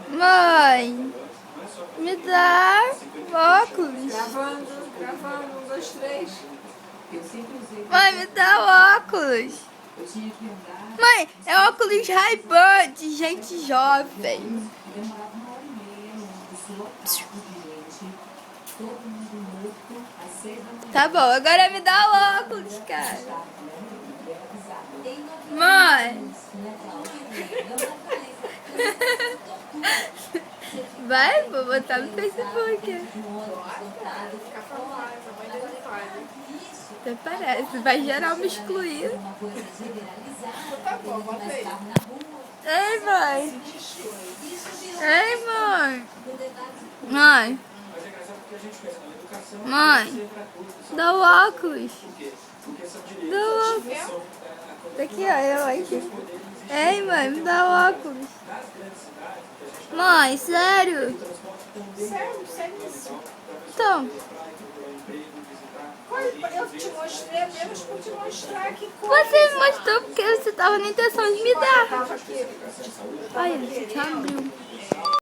Mãe, me dá óculos. Gravando, 1, 2, 3. Mãe, me dá óculos. Mãe, é óculos Ray-Ban de gente jovem. Tá bom, agora me dá o óculos, cara. Mãe. Vai, vou botar no Facebook. Fica famosa, mãe dele faz. Até parece, vai geral me excluir. Tá bom, bota aí. Ei, mãe. Ei, mãe. Mãe. Mãe. Dá o óculos. Dá o óculos. Daqui, ó, eu aqui. Ei, mãe, me dá o óculos. Mãe, sério? Sério. Então. Eu te mostrei apenas por te mostrar que coisa. Você me mostrou porque você tava na intenção de me dar. Tava aqui. Olha, já abriu.